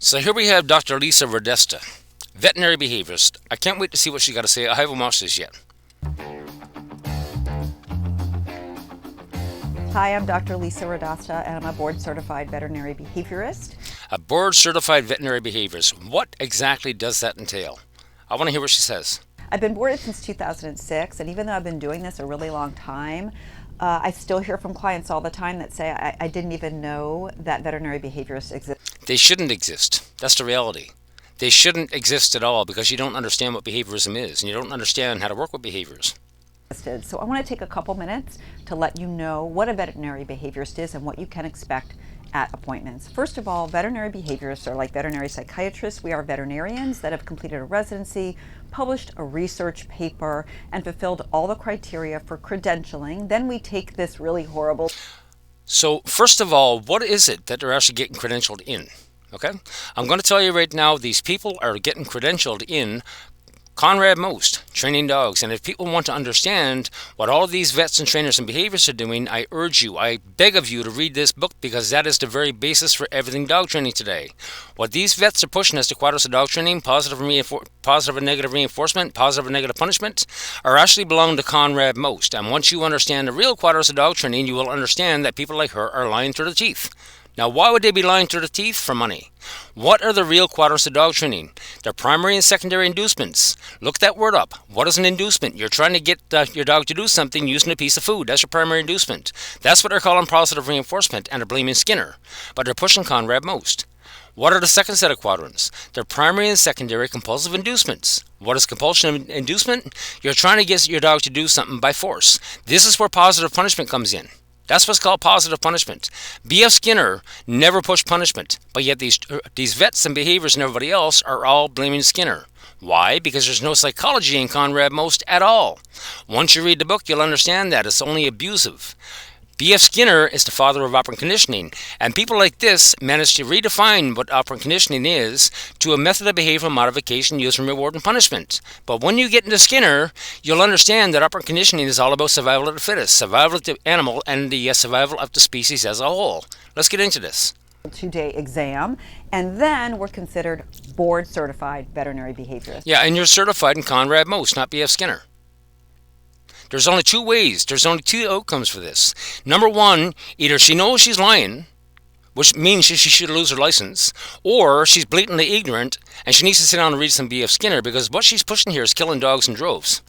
So here we have Dr. Lisa Radosta, veterinary behaviorist. I can't wait to see what she got to say. I haven't watched this yet. Hi, I'm Dr. Lisa Radosta, and I'm a board-certified veterinary behaviorist. A board-certified veterinary behaviorist. What exactly does that entail? I want to hear what she says. I've been boarded since 2006, and even though I've been doing this a really long time, I still hear from clients all the time that say, I didn't even know that veterinary behaviorists exist. They shouldn't exist. That's the reality. They shouldn't exist at all because you don't understand what behaviorism is, and you don't understand how to work with behaviors. So I want to take a couple minutes to let you know what a veterinary behaviorist is and what you can expect at appointments. First of all, veterinary behaviorists are like veterinary psychiatrists. We are veterinarians that have completed a residency, published a research paper, and fulfilled all the criteria for credentialing. Then we take this really horrible... So first of all, what is it that they're actually getting credentialed in? Okay, I'm going to tell you right now, these people are getting credentialed in Konrad Most, training dogs. And if people want to understand what all of these vets and trainers and behaviorists are doing, I urge you, I beg of you to read this book because that is the very basis for everything dog training today. What these vets are pushing as to Quadrants of dog training, positive and negative reinforcement, positive and negative punishment, are actually belong to Konrad Most. And once you understand the real Quadrants of dog training, you will understand that people like her are lying through the teeth. Now, why would they be lying through the teeth? For money. What are the real quadrants of dog training? They're primary and secondary inducements. Look that word up. What is an inducement? You're trying to get your dog to do something using a piece of food. That's your primary inducement. That's what they're calling positive reinforcement, and they're blaming Skinner. But they're pushing Konrad Most. What are the second set of quadrants? They're primary and secondary compulsive inducements. What is compulsion inducement? You're trying to get your dog to do something by force. This is where positive punishment comes in. That's what's called positive punishment. B.F. Skinner never pushed punishment, but yet these vets and behaviors and everybody else are all blaming Skinner. Why? Because there's no psychology in Konrad Most at all. Once you read the book, you'll understand that it's only abusive. B.F. Skinner is the father of operant conditioning, and people like this manage to redefine what operant conditioning is to a method of behavioral modification used in reward and punishment. But when you get into Skinner, you'll understand that operant conditioning is all about survival of the fittest, survival of the animal, and the survival of the species as a whole. Let's get into this. 2-day exam, and then we're considered board certified veterinary behaviorists. Yeah, and you're certified in Konrad Most, not B.F. Skinner. There's only two ways. There's only two outcomes for this. Number one, either she knows she's lying, which means she should lose her license, or she's blatantly ignorant and she needs to sit down and read some B.F. Skinner because what she's pushing here is killing dogs in droves.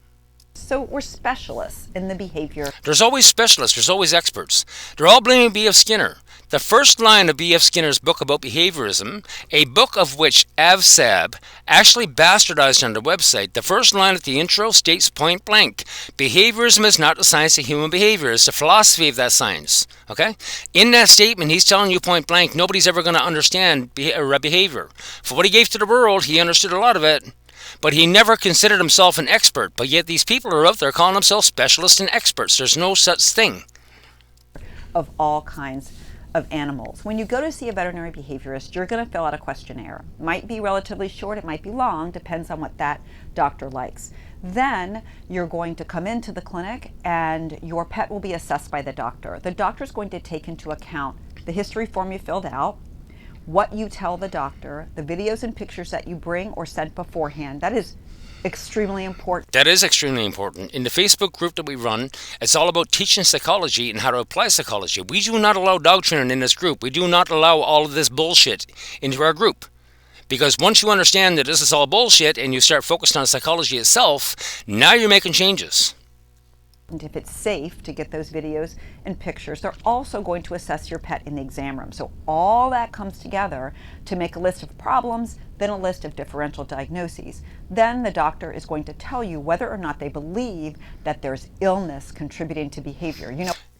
So we're specialists in the behavior. There's always specialists. There's always experts. They're all blaming B.F. Skinner. The first line of B.F. Skinner's book about behaviorism, a book of which AVSAB actually bastardized on their website, the first line at the intro states point blank, behaviorism is not the science of human behavior, it's the philosophy of that science. Okay? In that statement, he's telling you point blank, nobody's ever going to understand behavior. For what he gave to the world, he understood a lot of it. But he never considered himself an expert. But yet these people are out there calling themselves specialists and experts. There's no such thing. Of all kinds of animals. When you go to see a veterinary behaviorist, you're going to fill out a questionnaire. It might be relatively short, it might be long, depends on what that doctor likes. Then you're going to come into the clinic and your pet will be assessed by the doctor. The doctor is going to take into account the history form you filled out, what you tell the doctor, the videos and pictures that you bring or send beforehand. That is extremely important. That is extremely important. In the Facebook group that we run, it's all about teaching psychology and how to apply psychology. We do not allow dog training in this group. We do not allow all of this bullshit into our group. Because once you understand that this is all bullshit and you start focusing on psychology itself, now you're making changes. And if it's safe to get those videos and pictures, they're also going to assess your pet in the exam room. So all that comes together to make a list of problems, then a list of differential diagnoses. Then the doctor is going to tell you whether or not they believe that there's illness contributing to behavior.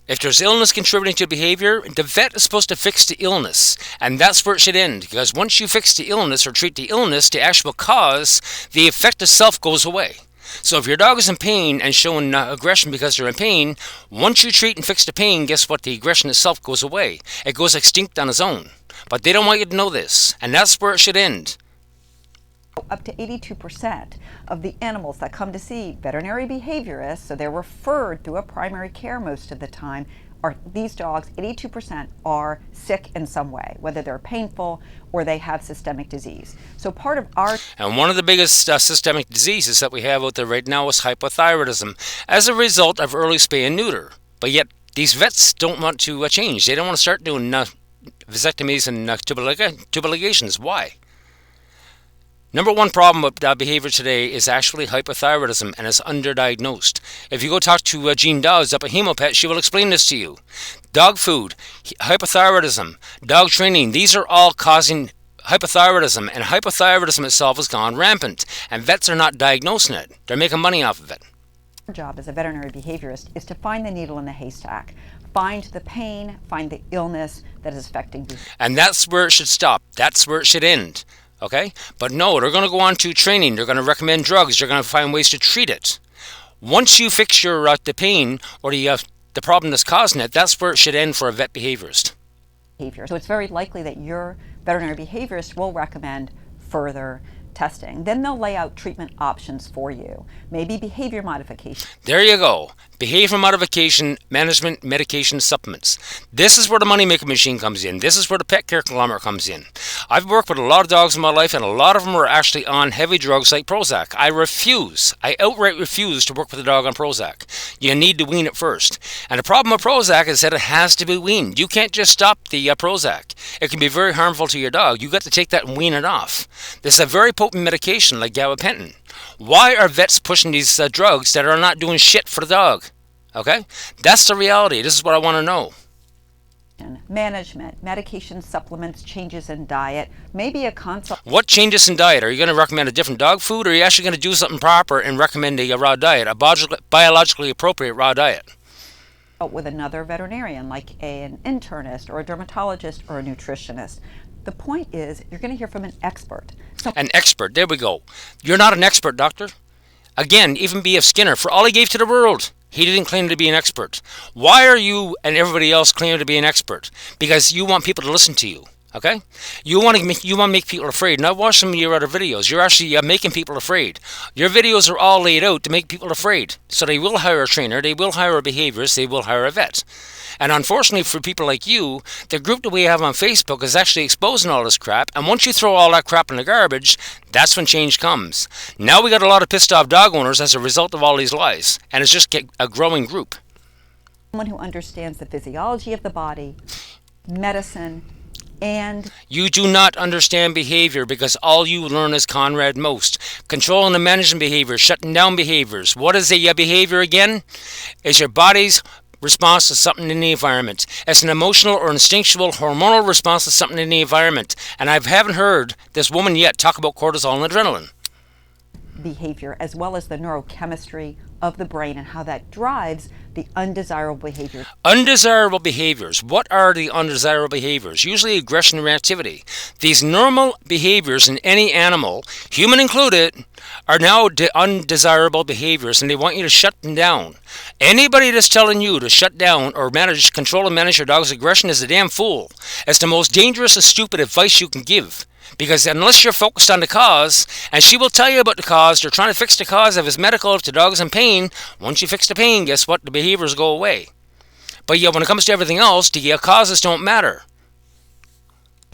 If there's illness contributing to behavior, the vet is supposed to fix the illness. And that's where it should end. Because once you fix the illness or treat the illness, the actual cause, the effect itself goes away. So if your dog is in pain and showing aggression because they're in pain, once you treat and fix the pain, guess what? The aggression itself goes away. It goes extinct on its own. But they don't want you to know this. And that's where it should end. Up to 82% of the animals that come to see veterinary behaviorists, so they're referred through a primary care most of the time, these dogs, 82% are sick in some way, whether they're painful or they have systemic disease. So part of our And one of the biggest systemic diseases that we have out there right now is hypothyroidism as a result of early spay and neuter. But yet these vets don't want to change. They don't want to start doing vasectomies and tubal ligations. Why? Number one problem with behavior today is actually hypothyroidism, and it's underdiagnosed. If you go talk to Jean Dawes up at Hemopet, she will explain this to you. Dog food, hypothyroidism, dog training, these are all causing hypothyroidism, and hypothyroidism itself has gone rampant, and vets are not diagnosing it. They're making money off of it. Our job as a veterinary behaviorist is to find the needle in the haystack, find the pain, find the illness that is affecting behavior. And that's where it should stop. That's where it should end. Okay? But no, they're going to go on to training. They're going to recommend drugs. They're going to find ways to treat it. Once you fix your the pain or the problem that's causing it, that's where it should end for a vet behaviorist. So it's very likely that your veterinary behaviorist will recommend further testing. Then they'll lay out treatment options for you. Maybe behavior modification. There you go. Behavior modification, management, medication, supplements. This is where the money-making machine comes in. This is where the pet care conglomerate comes in. I've worked with a lot of dogs in my life, and a lot of them are actually on heavy drugs like Prozac. I outright refuse to work with a dog on Prozac. You need to wean it first. And the problem with Prozac is that it has to be weaned. You can't just stop the Prozac. It can be very harmful to your dog. You've got to take that and wean it off. This is a very potent medication like gabapentin. Why are vets pushing these drugs that are not doing shit for the dog? Okay? That's the reality. This is what I want to know. Management, medication, supplements, changes in diet, maybe a consult. What changes in diet? Are you going to recommend a different dog food, or are you actually going to do something proper and recommend a raw diet, a biologically appropriate raw diet? With another veterinarian, like an internist or a dermatologist or a nutritionist. The point is, you're going to hear from an expert. An expert. There we go. You're not an expert, doctor. Again, even B.F. Skinner, for all he gave to the world, he didn't claim to be an expert. Why are you and everybody else claiming to be an expert? Because you want people to listen to you. Okay? You want to make people afraid. And I've watched some of your other videos. You're actually making people afraid. Your videos are all laid out to make people afraid. So they will hire a trainer, they will hire a behaviorist, they will hire a vet. And unfortunately for people like you, the group that we have on Facebook is actually exposing all this crap. And once you throw all that crap in the garbage, that's when change comes. Now we got a lot of pissed off dog owners as a result of all these lies. And it's just a growing group. Someone who understands the physiology of the body, medicine, and you do not understand behavior because all you learn is Konrad Most. Controlling and managing behavior, shutting down behaviors. What is a behavior again? It's your body's response to something in the environment. It's an emotional or instinctual hormonal response to something in the environment. And I haven't heard this woman yet talk about cortisol and adrenaline. Behavior, as well as the neurochemistry of the brain and how that drives the undesirable behavior. Undesirable behaviors. What are the undesirable behaviors? Usually aggression and reactivity. These normal behaviors in any animal, human included, are now undesirable behaviors, and they want you to shut them down. Anybody that's telling you to shut down or control and manage your dog's aggression is a damn fool. It's the most dangerous and stupid advice you can give. Because unless you're focused on the cause, and she will tell you about the cause, they're trying to fix the cause if it's medical, if the dog's in pain. Once you fix the pain, guess what? The behaviors go away. But yeah, when it comes to everything else, the causes don't matter.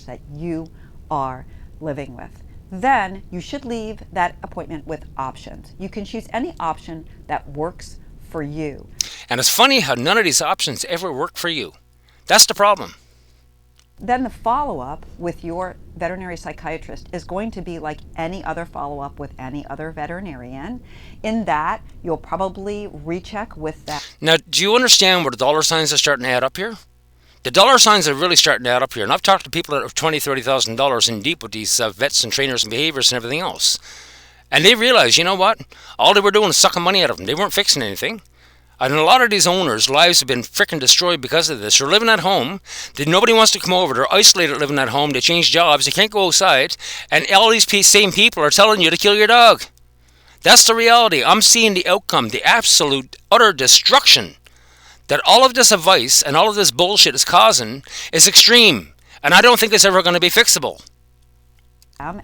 That you are living with. Then you should leave that appointment with options. You can choose any option that works for you. And it's funny how none of these options ever work for you. That's the problem. Then the follow-up with your veterinary psychiatrist is going to be like any other follow-up with any other veterinarian, in that you'll probably recheck with that. Now, do you understand where the dollar signs are starting to add up here? The dollar signs are really starting to add up here. And I've talked to people that have $20,000, $30,000 in deep with these vets and trainers and behaviorists and everything else. And they realize, you know what? All they were doing is sucking money out of them. They weren't fixing anything. And a lot of these owners' lives have been frickin' destroyed because of this. They're living at home. Nobody wants to come over. They're isolated living at home. They change jobs. They can't go outside. And all these same people are telling you to kill your dog. That's the reality. I'm seeing the outcome, the absolute, utter destruction that all of this advice and all of this bullshit is causing is extreme. And I don't think it's ever going to be fixable.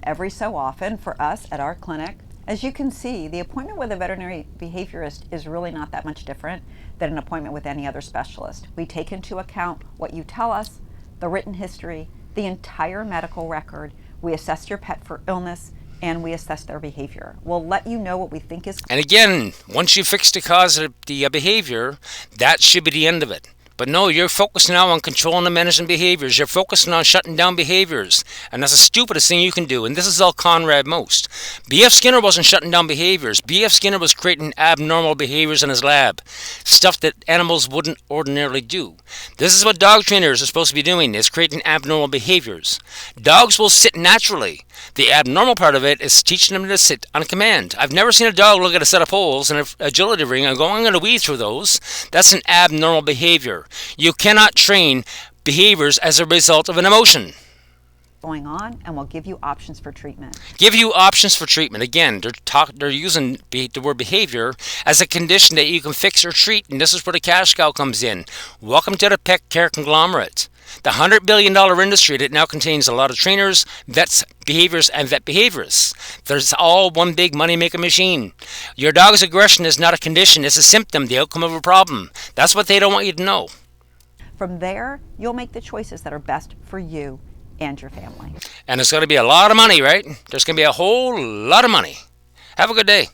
Every so often for us at our clinic, As you can see, the appointment with a veterinary behaviorist is really not that much different than an appointment with any other specialist. We take into account what you tell us, the written history, the entire medical record. We assess your pet for illness, and we assess their behavior. We'll let you know what we think is. And again, once you fix the cause of the behavior, that should be the end of it. But no, you're focused now on controlling and managing behaviors. You're focusing on shutting down behaviors. And that's the stupidest thing you can do. And this is all Konrad Most. B.F. Skinner wasn't shutting down behaviors. B.F. Skinner was creating abnormal behaviors in his lab. Stuff that animals wouldn't ordinarily do. This is what dog trainers are supposed to be doing, is creating abnormal behaviors. Dogs will sit naturally. The abnormal part of it is teaching them to sit on command. I've never seen a dog look at a set of poles and an agility ring and go, I'm going to weed through those. That's an abnormal behavior. You cannot train behaviors as a result of an emotion. Going on, and we'll give you options for treatment. Give you options for treatment. Again, they're using the word behavior as a condition that you can fix or treat, and this is where the cash cow comes in. Welcome to the pet care conglomerate. The $100 billion industry that now contains a lot of trainers, vets, behaviors, and vet behaviorists. There's all one big money-making machine. Your dog's aggression is not a condition, it's a symptom, the outcome of a problem. That's what they don't want you to know. From there, you'll make the choices that are best for you and your family. And it's going to be a lot of money, right? There's going to be a whole lot of money. Have a good day.